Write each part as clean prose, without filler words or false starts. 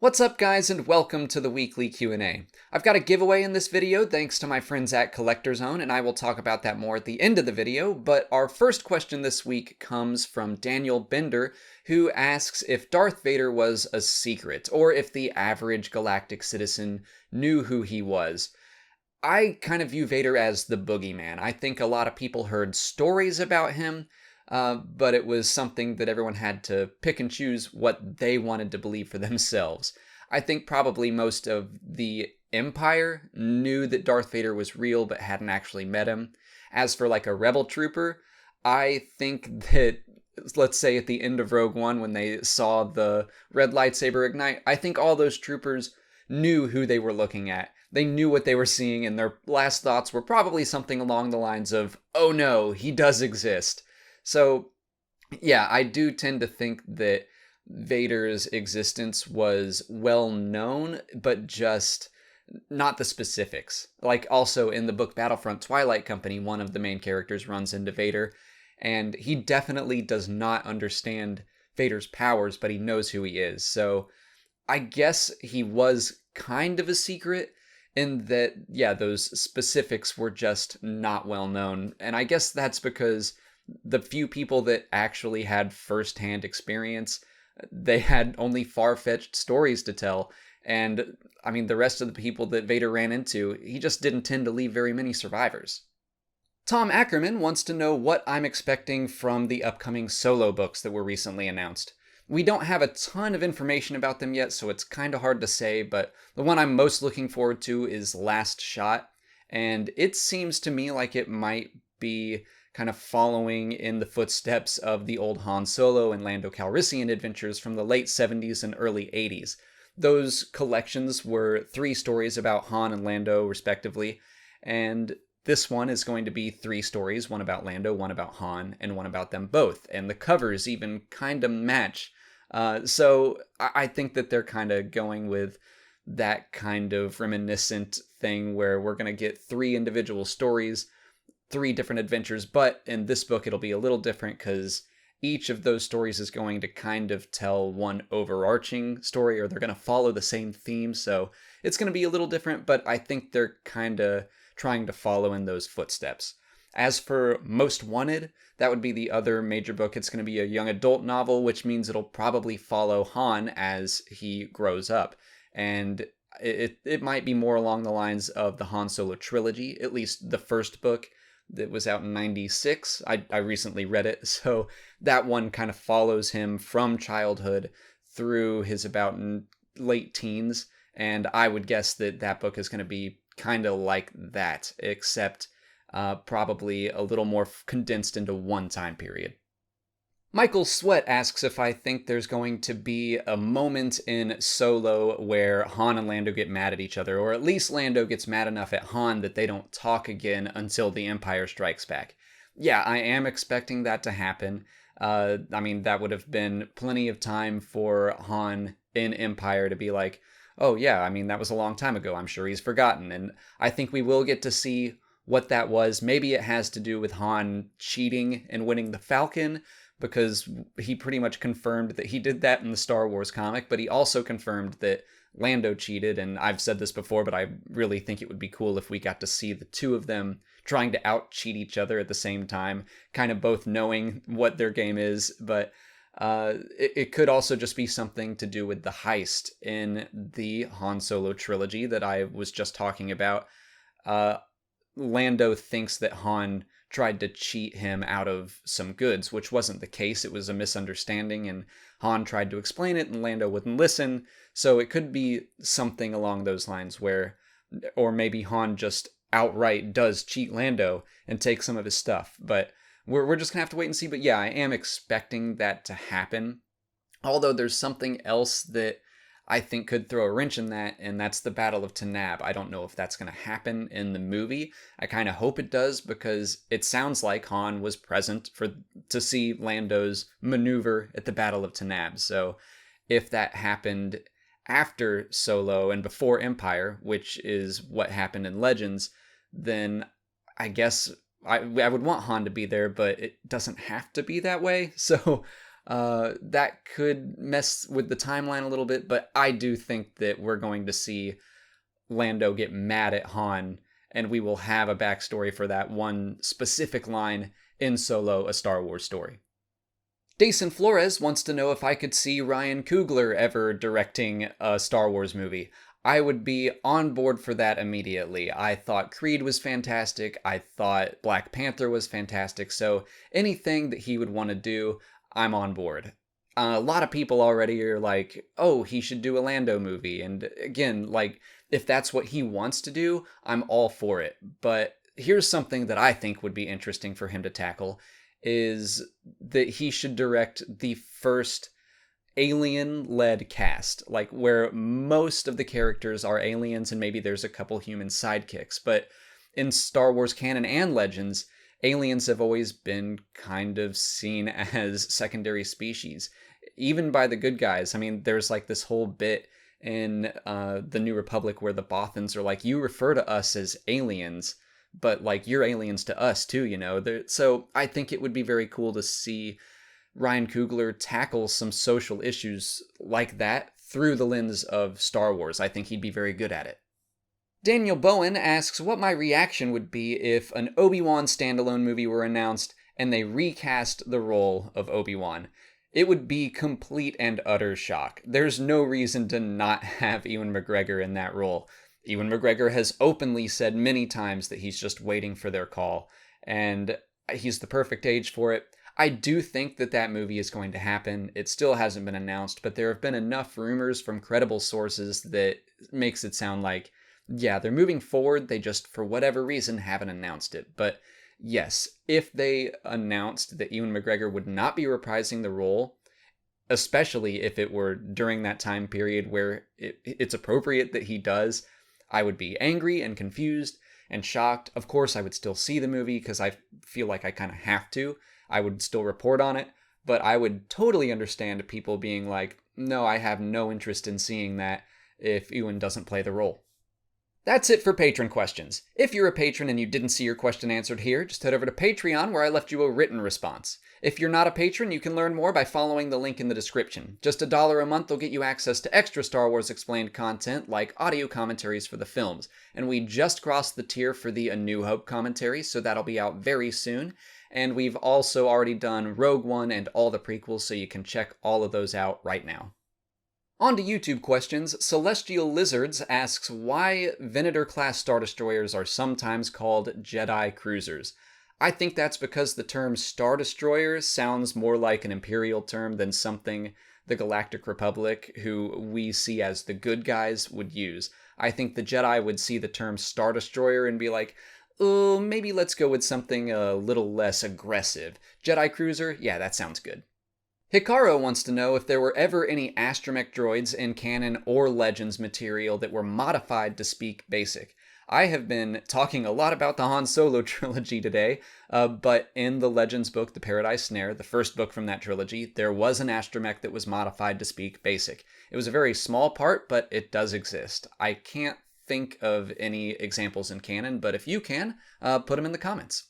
What's up guys and welcome to the weekly Q&A. I've got a giveaway in this video thanks to my friends at Collector Zone, and I will talk about that more at the end of the video, but our first question this week comes from Daniel Bender, who asks if Darth Vader was a secret, or if the average galactic citizen knew who he was. I kind of view Vader as the boogeyman. I think a lot of people heard stories about him, but it was something that everyone had to pick and choose what they wanted to believe for themselves. I think probably most of the Empire knew that Darth Vader was real but hadn't actually met him. As for like a rebel trooper, I think that, let's say at the end of Rogue One when they saw the red lightsaber ignite, I think all those troopers knew who they were looking at. They knew what they were seeing, and their last thoughts were probably something along the lines of, oh no, he does exist. So, yeah, I do tend to think that Vader's existence was well known, but just not the specifics. Like, also in the book Battlefront Twilight Company, one of the main characters runs into Vader, and he definitely does not understand Vader's powers, but he knows who he is. So, I guess he was kind of a secret in that, yeah, those specifics were just not well known. And I guess that's because the few people that actually had firsthand experience, they had only far-fetched stories to tell. And, I mean, the rest of the people that Vader ran into, he just didn't tend to leave very many survivors. Tom Ackerman wants to know what I'm expecting from the upcoming solo books that were recently announced. We don't have a ton of information about them yet, so it's kind of hard to say, but the one I'm most looking forward to is Last Shot, and it seems to me like it might be kind of following in the footsteps of the old Han Solo and Lando Calrissian adventures from the late 70s and early 80s. Those collections were 3 stories about Han and Lando, respectively, and this one is going to be 3 stories, one about Lando, one about Han, and one about them both, and the covers even kind of match. So I think that they're kind of going with that kind of reminiscent thing where we're going to get 3 individual stories, 3 different adventures, but in this book it'll be a little different because each of those stories is going to kind of tell one overarching story, or they're going to follow the same theme, so it's going to be a little different, but I think they're kind of trying to follow in those footsteps. As for Most Wanted, that would be the other major book. It's going to be a young adult novel, which means it'll probably follow Han as he grows up, and it might be more along the lines of the Han Solo trilogy, at least the first book that was out in 96. I recently read it, so that one kind of follows him from childhood through his about late teens, and I would guess that that book is going to be kind of like that, except probably a little more condensed into one time period. Michael Sweat asks if I think there's going to be a moment in Solo where Han and Lando get mad at each other, or at least Lando gets mad enough at Han that they don't talk again until the Empire Strikes Back. Yeah, I am expecting that to happen. I mean, that would have been plenty of time for Han in Empire to be like, oh yeah, I mean, that was a long time ago. I'm sure he's forgotten. And I think we will get to see what that was. Maybe it has to do with Han cheating and winning the Falcon, because he pretty much confirmed that he did that in the Star Wars comic, but he also confirmed that Lando cheated, and I've said this before, but I really think it would be cool if we got to see the two of them trying to out-cheat each other at the same time, kind of both knowing what their game is, but it could also just be something to do with the heist in the Han Solo trilogy that I was just talking about. Lando thinks that Han tried to cheat him out of some goods, which wasn't the case. It was a misunderstanding, and Han tried to explain it, and Lando wouldn't listen. So it could be something along those lines where, or maybe Han just outright does cheat Lando and take some of his stuff. But we're just gonna have to wait and see. But yeah, I am expecting that to happen. Although there's something else that I think could throw a wrench in that, and that's the Battle of Tanab. I don't know if that's going to happen in the movie. I kind of hope it does, because it sounds like Han was present to see Lando's maneuver at the Battle of Tanab. So if that happened after Solo and before Empire, which is what happened in Legends, then I guess I would want Han to be there, but it doesn't have to be that way. So That could mess with the timeline a little bit, but I do think that we're going to see Lando get mad at Han, and we will have a backstory for that one specific line in Solo, A Star Wars Story. Dason Flores wants to know if I could see Ryan Coogler ever directing a Star Wars movie. I would be on board for that immediately. I thought Creed was fantastic. I thought Black Panther was fantastic. So anything that he would want to do, I'm on board. A lot of people already are like, oh, he should do a Lando movie. And again, like, if that's what he wants to do, I'm all for it. But here's something that I think would be interesting for him to tackle, is that he should direct the first alien-led cast, like where most of the characters are aliens and maybe there's a couple human sidekicks. But in Star Wars canon and Legends, aliens have always been kind of seen as secondary species, even by the good guys. I mean, there's like this whole bit in the New Republic where the Bothans are like, you refer to us as aliens, but like you're aliens to us too, you know. So I think it would be very cool to see Ryan Coogler tackle some social issues like that through the lens of Star Wars. I think he'd be very good at it. Daniel Bowen asks what my reaction would be if an ObiWan standalone movie were announced and they recast the role of Obi-Wan. It would be complete and utter shock. There's no reason to not have Ewan McGregor in that role. Ewan McGregor has openly said many times that he's just waiting for their call, and he's the perfect age for it. I do think that that movie is going to happen. It still hasn't been announced, but there have been enough rumors from credible sources that makes it sound like, yeah, they're moving forward. They just, for whatever reason, haven't announced it. But yes, if they announced that Ewan McGregor would not be reprising the role, especially if it were during that time period where it's appropriate that he does, I would be angry and confused and shocked. Of course, I would still see the movie because I feel like I kind of have to. I would still report on it, but I would totally understand people being like, no, I have no interest in seeing that if Ewan doesn't play the role. That's it for Patron Questions. If you're a patron and you didn't see your question answered here, just head over to Patreon where I left you a written response. If you're not a patron, you can learn more by following the link in the description. Just $1 a month will get you access to extra Star Wars Explained content like audio commentaries for the films. And we just crossed the tier for the A New Hope commentary, so that'll be out very soon. And we've also already done Rogue One and all the prequels, so you can check all of those out right now. On to YouTube questions. Celestial Lizards asks why Venator-class Star Destroyers are sometimes called Jedi Cruisers. I think that's because the term Star Destroyer sounds more like an Imperial term than something the Galactic Republic, who we see as the good guys, would use. I think the Jedi would see the term Star Destroyer and be like, oh, maybe let's go with something a little less aggressive. Jedi Cruiser? Yeah, that sounds good. Hikaru wants to know if there were ever any Astromech droids in canon or Legends material that were modified to speak basic. I have been talking a lot about the Han Solo trilogy today, but in the Legends book, The Paradise Snare, the first book from that trilogy, there was an Astromech that was modified to speak basic. It was a very small part, but it does exist. I can't think of any examples in canon, but if you can, put them in the comments.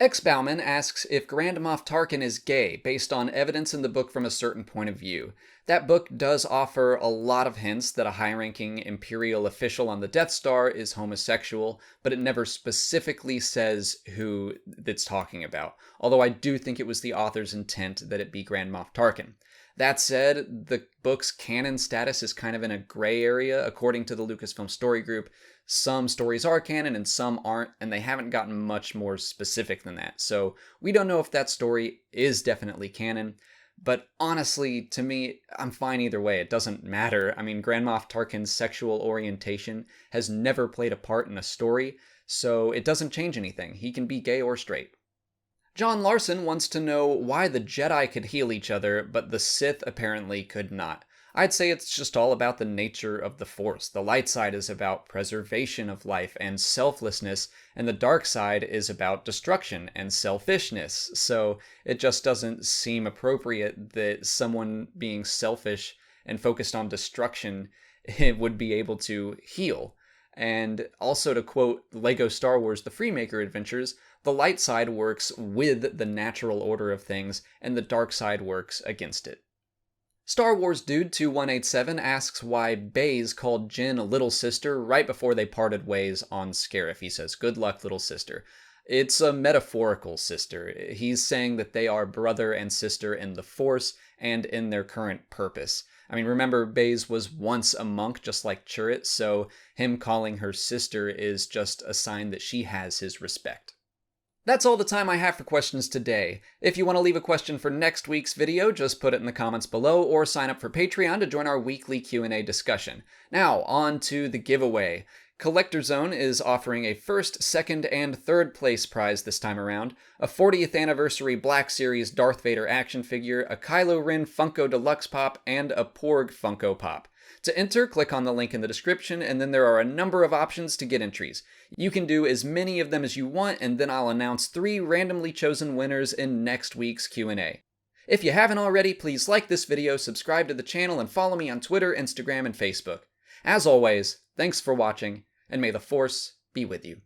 X Bauman asks if Grand Moff Tarkin is gay, based on evidence in the book from a certain point of view. That book does offer a lot of hints that a high-ranking Imperial official on the Death Star is homosexual, but it never specifically says who it's talking about, although I do think it was the author's intent that it be Grand Moff Tarkin. That said, the book's canon status is kind of in a gray area, according to the Lucasfilm Story Group. Some stories are canon and some aren't, and they haven't gotten much more specific than that. So we don't know if that story is definitely canon, but honestly, to me, I'm fine either way. It doesn't matter. I mean, Grand Moff Tarkin's sexual orientation has never played a part in a story, so it doesn't change anything. He can be gay or straight. John Larson wants to know why the Jedi could heal each other, but the Sith apparently could not. I'd say it's just all about the nature of the Force. The light side is about preservation of life and selflessness, and the dark side is about destruction and selfishness. So it just doesn't seem appropriate that someone being selfish and focused on destruction would be able to heal. And also, to quote Lego Star Wars The Freemaker Adventures, The light side works with the natural order of things, and the dark side works against it. Star Wars Dude 2187 asks why Baze called Jyn a little sister right before they parted ways on Scarif. He says, "Good luck, little sister." It's a metaphorical sister. He's saying that they are brother and sister in the Force and in their current purpose. I mean, remember, Baze was once a monk just like Chirrut, so him calling her sister is just a sign that she has his respect. That's all the time I have for questions today. If you want to leave a question for next week's video, just put it in the comments below or sign up for Patreon to join our weekly Q&A discussion. Now, on to the giveaway. Collector Zone is offering a first, second, and third place prize this time around, a 40th anniversary Black Series Darth Vader action figure, a Kylo Ren Funko Deluxe Pop, and a Porg Funko Pop. To enter, click on the link in the description, and then there are a number of options to get entries. You can do as many of them as you want, and then I'll announce 3 randomly chosen winners in next week's Q&A. If you haven't already, please like this video, subscribe to the channel, and follow me on Twitter, Instagram, and Facebook. As always, thanks for watching, and may the Force be with you.